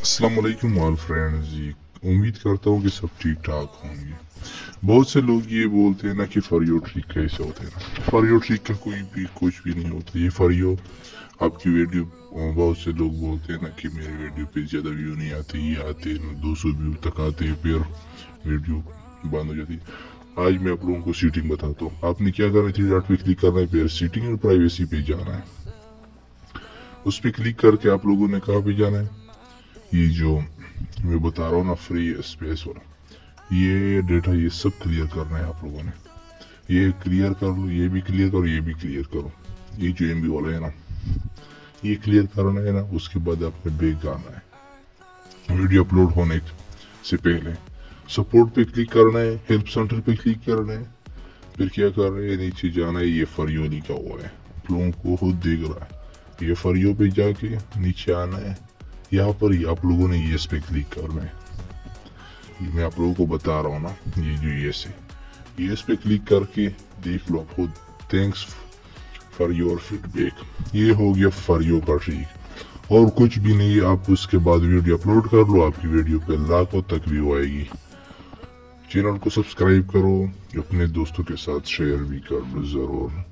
अस्सलाम वालेकुम all friends जी। उम्मीद करता हूँ कि सब ठीक ठाक होंगे। बहुत से लोग ये बोलते हैं ना कि फॉर यू ट्रिक कैसे होते हैं ना। फॉर यू ट्रिक का कुछ भी नहीं होता। ये फॉर यू आपकी वीडियो, बहुत से लोग बोलते हैं ना कि मेरे वीडियो पे ज़्यादा व्यू नहीं आते, ये आते 200 व्यू तक आते, फिर वीडियो बंद हो जाती। आज मैं आप लोगों को सेटिंग बताता हूँ। आपने क्या करना है, थ्री डॉट पे क्लिक करना है, फिर सेटिंग और प्राइवेसी पे जाना है। उस पर क्लिक करके आप लोगों ने कहाँ पे जाना है, ये जो मैं बता रहा हूँ ना फ्री स्पेस वाला, ये डेटा ये सब क्लियर करना है आप लोगों ने। ये क्लियर कर लो, ये भी क्लियर करो, ये भी क्लियर करो। ये जो MB वाला है ना, ये क्लियर करना है ना। उसके बाद आपने बैक आना है वीडियो अपलोड होने से पहले। सपोर्ट पे क्लिक करना है, हेल्प सेंटर पे क्लिक करना है, फिर क्या कर रहे हैं, नीचे जाना है। ये फॉर यू लिखा हुआ है, आप लोगों को खुद देख रहा है। ये फॉर यू पे जाके नीचे आना है। यहाँ पर आप लोगों ने येस पे क्लिक करना है। मैं आप लोगों को बता रहा हूँ ना, ये जो येस है, येस पे क्लिक करके देख लो आप खुद। Thanks for your feedback. ये हो गया फॉर यू का ट्रिक, और कुछ भी नहीं। आप उसके बाद वीडियो अपलोड कर लो, आपकी वीडियो पे लाखों तक व्यू आएगी। चैनल को सब्सक्राइब करो, अपने दोस्तों के साथ शेयर भी कर लो जरूर।